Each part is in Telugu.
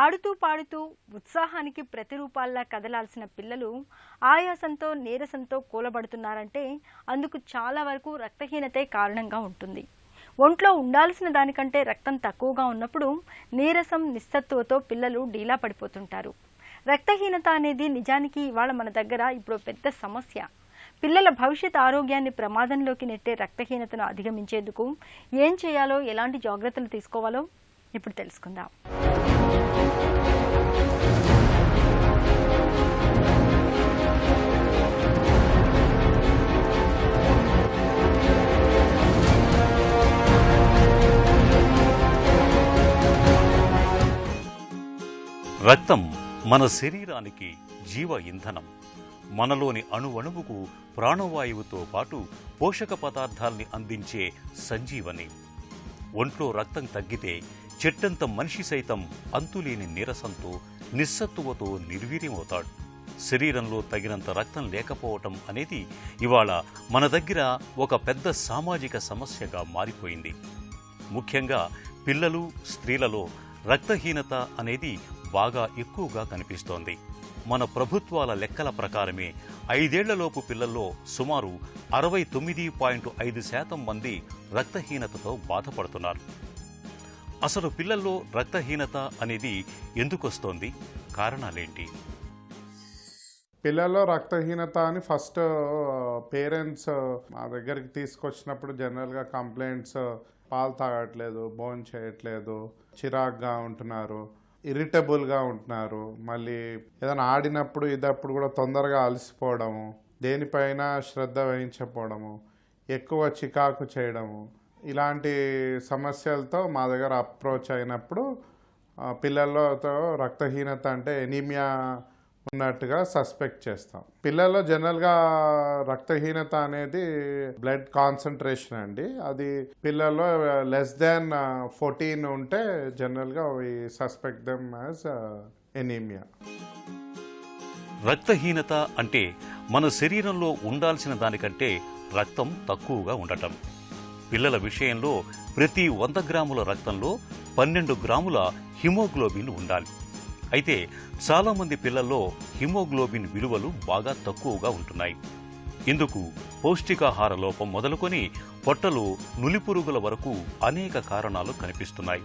ఆడుతూ పాడుతూ ఉత్సాహానికి ప్రతిరూపాల్లా కదలాల్సిన పిల్లలు ఆయాసంతో నీరసంతో కూలబడుతున్నారంటే అందుకు చాలా వరకు రక్తహీనతే కారణంగా ఉంటుంది. ఒంట్లో ఉండాల్సిన దానికంటే రక్తం తక్కువగా ఉన్నప్పుడు నీరసం నిస్సత్తువతో పిల్లలు డీలా పడిపోతుంటారు. రక్తహీనత అనేది నిజానికి ఇవాళ మన దగ్గర ఇప్పుడు పెద్ద సమస్య. పిల్లల భవిష్యత్ ఆరోగ్యాన్ని ప్రమాదంలోకి నెట్టే రక్తహీనతను అధిగమించేందుకు ఏం చేయాలో, ఎలాంటి జాగ్రత్తలు తీసుకోవాలో ఇప్పుడు తెలుసుకుందాం. రక్తం మన శరీరానికి జీవ ఇంధనం. మనలోని అణువణువుకు ప్రాణవాయువుతో పాటు పోషక పదార్థాల్ని అందించే సంజీవని. ఒంట్లో రక్తం తగ్గితే చెట్టంత మనిషి సైతం అంతులేని నీరసంతో నిస్సత్తువతో నిర్వీర్యమవుతాడు. శరీరంలో తగినంత రక్తం లేకపోవటం అనేది ఇవాళ మన దగ్గర ఒక పెద్ద సామాజిక సమస్యగా మారిపోయింది. ముఖ్యంగా పిల్లలు, స్త్రీలలో రక్తహీనత అనేది బాగా ఎక్కువగా కనిపిస్తోంది. మన ప్రభుత్వాల లెక్కల ప్రకారమే 5 ఏళ్లలోపు పిల్లల్లో సుమారు 69.5% మంది రక్తహీనతతో బాధపడుతున్నారు. అసలు పిల్లల్లో రక్తహీనత అనేది ఎందుకొస్తోంది? కారణాలేంటి? పిల్లల్లో రక్తహీనత అని ఫస్ట్ పేరెంట్స్ మా దగ్గరికి తీసుకొచ్చినప్పుడు జనరల్గా కంప్లైంట్స్ పాలు తాగట్లేదు, భోజనం చేయట్లేదు, చిరాగ్గా ఉంటున్నారు, ఇరిటబుల్గా ఉంటున్నారు, మళ్ళీ ఏదైనా ఆడినప్పుడు ఇదప్పుడు కూడా తొందరగా అలసిపోవడము, దేనిపైన శ్రద్ధ వహించకపోవడము, ఎక్కువ చికాకు చేయడము, ఇలాంటి సమస్యలతో మా దగ్గర అప్రోచ్ అయినప్పుడు పిల్లల్లో రక్తహీనత అంటే ఎనీమియా ఉన్నట్టుగా సస్పెక్ట్ చేస్తాం. పిల్లల్లో జనరల్గా రక్తహీనత అనేది బ్లడ్ కాన్సన్ట్రేషన్ అండి. అది పిల్లల్లో లెస్ దాన్ 14 ఉంటే జనరల్గా వి సస్పెక్ట్ దెమ్ యాజ్ ఎనీమియా. రక్తహీనత అంటే మన శరీరంలో ఉండాల్సిన దానికంటే రక్తం తక్కువగా ఉండటం. పిల్లల విషయంలో ప్రతి 100 గ్రాముల రక్తంలో 12 గ్రాముల హిమోగ్లోబిన్ ఉండాలి. అయితే చాలామంది పిల్లల్లో హిమోగ్లోబిన్ విలువలు బాగా తక్కువగా ఉంటున్నాయి. ఇందుకు పౌష్టికాహార లోపం మొదలుకొని పొట్టలో నులిపురుగుల వరకు అనేక కారణాలు కనిపిస్తున్నాయి.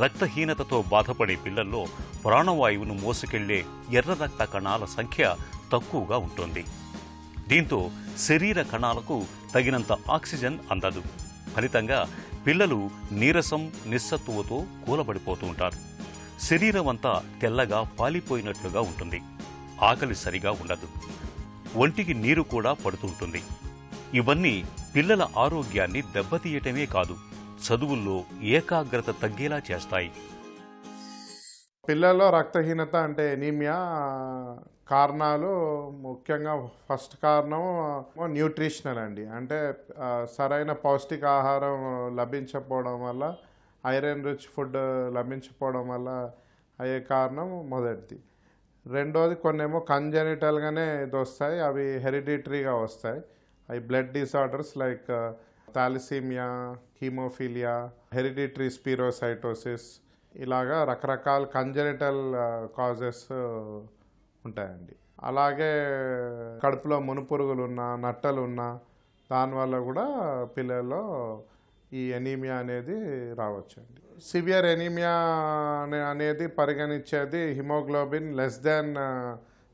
రక్తహీనతతో బాధపడే పిల్లల్లో ప్రాణవాయువును మోసుకెళ్లే ఎర్ర రక్త కణాల సంఖ్య తక్కువగా ఉంటుంది. దీంతో శరీర కణాలకు తగినంత ఆక్సిజన్ అందదు. ఫలితంగా పిల్లలు నీరసం, నిస్సత్తువతో కూలబడిపోతూ ఉంటారు. శరీరం అంతా తెల్లగా పాలిపోయినట్లుగా ఉంటుంది. ఆకలి సరిగా ఉండదు. ఒంటికి నీరు కూడా పడుతుంటుంది. ఇవన్నీ పిల్లల ఆరోగ్యాన్ని దెబ్బతీయటమే కాదు, చదువుల్లో ఏకాగ్రత తగ్గేలా చేస్తాయి. పిల్లల్లో రక్తహీనత అంటే ఎనీమియా కారణాలు ముఖ్యంగా ఫస్ట్ కారణం న్యూట్రిషనల్ అండి. అంటే సరైన పౌష్టికాహారం లభించకపోవడం వల్ల, ఐరన్ రిచ్ ఫుడ్ లభించకపోవడం వల్ల అయ్యే కారణం మొదటిది. రెండోది కొన్నేమో కంజెనిటల్గానే ఇది వస్తాయి, అవి హెరిడిటరీగా వస్తాయి. అవి blood disorders like thalassemia, hemophilia, hereditary spherocytosis, ఇలాగా రకరకాల కంజెనిటల్ కాజెస్ ఉంటాయండి. అలాగే కడుపులో మునుపురుగులు ఉన్నా, నట్టలు ఉన్నా, దానివల్ల కూడా పిల్లల్లో ఈ ఎనీమియా అనేది రావచ్చండి. సివియర్ ఎనీమియా అనేది పరిగణించేది హిమోగ్లోబిన్ లెస్ దాన్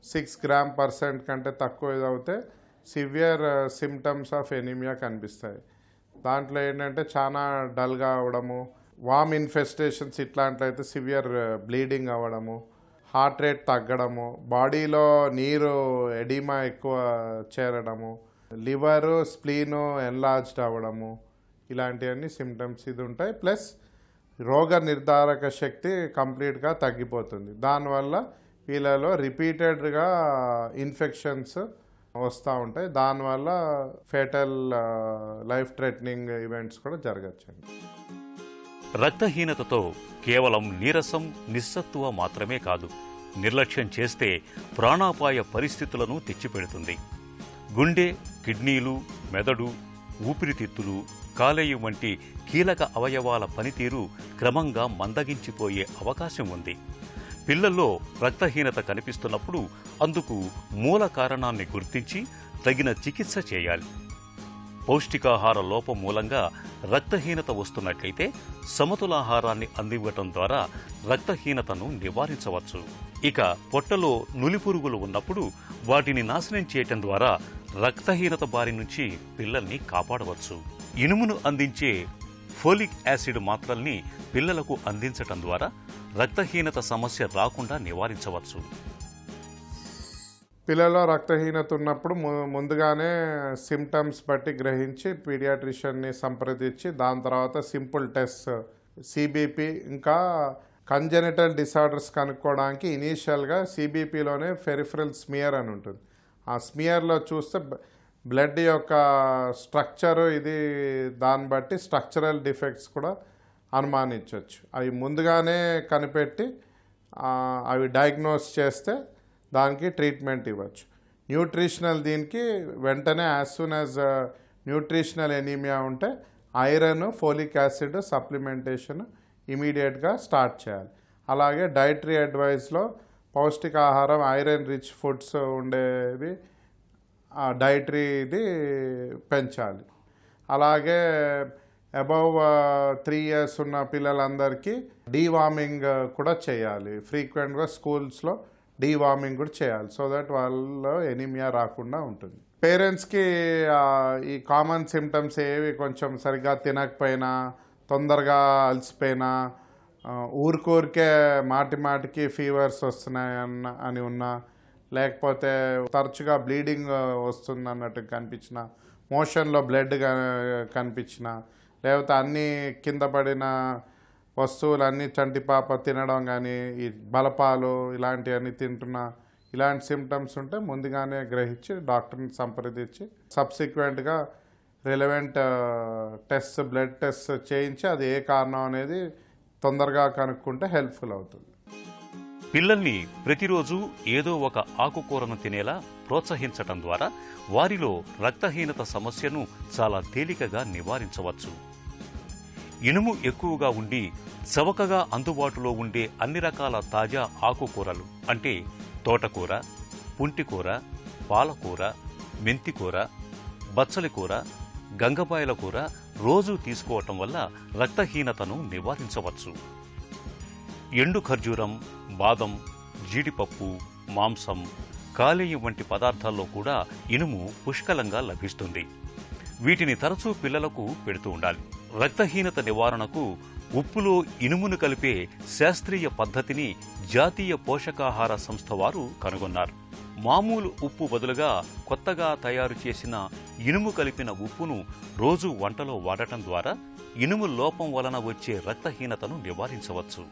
6 గ్రామ్% కంటే తక్కువ అవుతే సివియర్ సిమ్టమ్స్ ఆఫ్ ఎనీమియా కనిపిస్తాయి. దాంట్లో ఏంటంటే చాలా డల్గా అవ్వడము, వామ్ ఇన్ఫెస్టేషన్స్ ఇట్లాంటివైతే సివియర్ బ్లీడింగ్ అవ్వడము, హార్ట్ రేట్ తగ్గడము, బాడీలో నీరు ఎడిమా ఎక్కువ చేరడము, లివరు, స్ప్లీను ఎన్లార్జ్డ్ అవ్వడము, ఇలాంటివన్నీ సిమ్టమ్స్ ఇది ఉంటాయి. ప్లస్ రోగ నిర్ధారక శక్తి కంప్లీట్గా తగ్గిపోతుంది. దానివల్ల వీళ్ళలో రిపీటెడ్గా ఇన్ఫెక్షన్స్ వస్తూ ఉంటాయి. దానివల్ల ఫేటల్ లైఫ్ థ్రెటనింగ్ ఈవెంట్స్ కూడా జరగచ్చండి. రక్తహీనతతో కేవలం నీరసం, నిస్సత్తువ మాత్రమే కాదు, నిర్లక్ష్యం చేస్తే ప్రాణాపాయ పరిస్థితులను తెచ్చిపెడుతుంది. గుండె, కిడ్నీలు, మెదడు, ఊపిరితిత్తులు, కాలేయం వంటి కీలక అవయవాల పనితీరు క్రమంగా మందగించిపోయే అవకాశం ఉంది. పిల్లల్లో రక్తహీనత కనిపిస్తున్నప్పుడు అందుకు మూల కారణాన్ని గుర్తించి తగిన చికిత్స చేయాలి. పౌష్టికాహార లోపం మూలంగా రక్తహీనత వస్తున్నట్లయితే సమతులాహారాన్ని అందివ్వటం ద్వారా రక్తహీనతను నివారించవచ్చు. ఇక పొట్టలో నులిపురుగులు ఉన్నప్పుడు వాటిని నాశనం చేయటం ద్వారా రక్తహీనత బారి నుంచి పిల్లల్ని కాపాడవచ్చు. ఇనుమును అందించే ఫోలిక్ యాసిడ్ మాత్రల్ని పిల్లలకు అందించటం ద్వారా రక్తహీనత సమస్య రాకుండా నివారించవచ్చు. పిల్లల్లో రక్తహీనత ఉన్నప్పుడు ముందుగానే సిమ్టమ్స్ బట్టి గ్రహించి పీడియాట్రిషియన్ని సంప్రదించి దాని తర్వాత సింపుల్ టెస్ట్ సిబిపి ఇంకా కంజెనిటల్ డిసార్డర్స్ కనుక్కోవడానికి ఇనీషియల్గా సిబిపిలోనే ఫెరిఫరల్ స్మియర్ అని ఉంటుంది. ఆ స్మియర్లో చూస్తే బ్లడ్ యొక్క స్ట్రక్చరు ఇది దాన్ని బట్టి స్ట్రక్చరల్ డిఫెక్ట్స్ కూడా అనుమానించవచ్చు. అవి ముందుగానే కనిపెట్టి అవి డయాగ్నోస్ చేస్తే దానికి ట్రీట్మెంట్ ఇవ్వచ్చు. న్యూట్రిషనల్ దీనికి వెంటనే as soon as nutritional anaemia ఉంటే ఐరన్ ఫోలిక్ యాసిడ్ సప్లిమెంటేషన్ ఇమీడియట్గా స్టార్ట్ చేయాలి. అలాగే డైటరీ అడ్వైస్లో పౌష్టికాహారం ఐరన్ రిచ్ ఫుడ్స్ ఉండేవి డైటరీది పెంచాలి. అలాగే అబౌవ్ 3 years ఉన్న పిల్లలందరికీ డీవార్మింగ్ కూడా చేయాలి. ఫ్రీక్వెంట్గా స్కూల్స్లో డీవార్మింగ్ కూడా చేయాలి. సో దట్ వాళ్ళలో ఎనీమియా రాకుండా ఉంటుంది. పేరెంట్స్కి ఈ కామన్ సిమ్టమ్స్ ఏవి కొంచెం సరిగ్గా తినకపోయినా, తొందరగా అలసిపోయినా, ఊరికే మాటికి ఫీవర్స్ వస్తున్నాయన్న అని ఉన్నా, లేకపోతే తరచుగా బ్లీడింగ్ వస్తుంది అన్నట్టు కనిపించిన, మోషన్లో బ్లడ్ కనిపించిన, లేకపోతే అన్నీ కింద పడిన వస్తువులన్నీ చంటిపాప తినడం కానీ, ఈ బలపాలు ఇలాంటివన్నీ తింటున్నా, ఇలాంటి సిమ్టమ్స్ ఉంటే ముందుగానే గ్రహించి డాక్టర్ని సంప్రదించి సబ్సిక్వెంట్గా రిలవెంట్ టెస్ట్ బ్లడ్ టెస్ట్ చేయించి అది ఏ కారణం అనేది తొందరగా కనుక్కుంటే హెల్ప్ఫుల్ అవుతుంది. పిల్లల్ని ప్రతిరోజు ఏదో ఒక ఆకుకూరను తినేలా ప్రోత్సహించటం ద్వారా వారిలో రక్తహీనత సమస్యను చాలా తేలికగా నివారించవచ్చు. ఇనుము ఎక్కువగా ఉండి చవకగా అందుబాటులో ఉండే అన్ని రకాల తాజా ఆకుకూరలు అంటే తోటకూర, పుంటికూర, పాలకూర, మెంతికూర, బచ్చలికూర, గంగపాయల కూర రోజూ తీసుకోవటం వల్ల రక్తహీనతను నివారించవచ్చు. ఎండు ఖర్జూరం, బాదం, జీడిపప్పు, మాంసం, కాలేయం వంటి పదార్థాల్లో కూడా ఇనుము పుష్కలంగా లభిస్తుంది. వీటిని తరచూ పిల్లలకు పెడుతూ ఉండాలి. రక్తహీనత నివారణకు ఉప్పులో ఇనుమును కలిపే శాస్త్రీయ పద్ధతిని జాతీయ పోషకాహార సంస్థ వారు కనుగొన్నారు. మామూలు ఉప్పు బదులుగా కొత్తగా తయారు చేసిన ఇనుము కలిపిన ఉప్పును రోజు వంటలో వాడటం ద్వారా ఇనుము లోపం వలన వచ్చే రక్తహీనతను నివారించవచ్చు.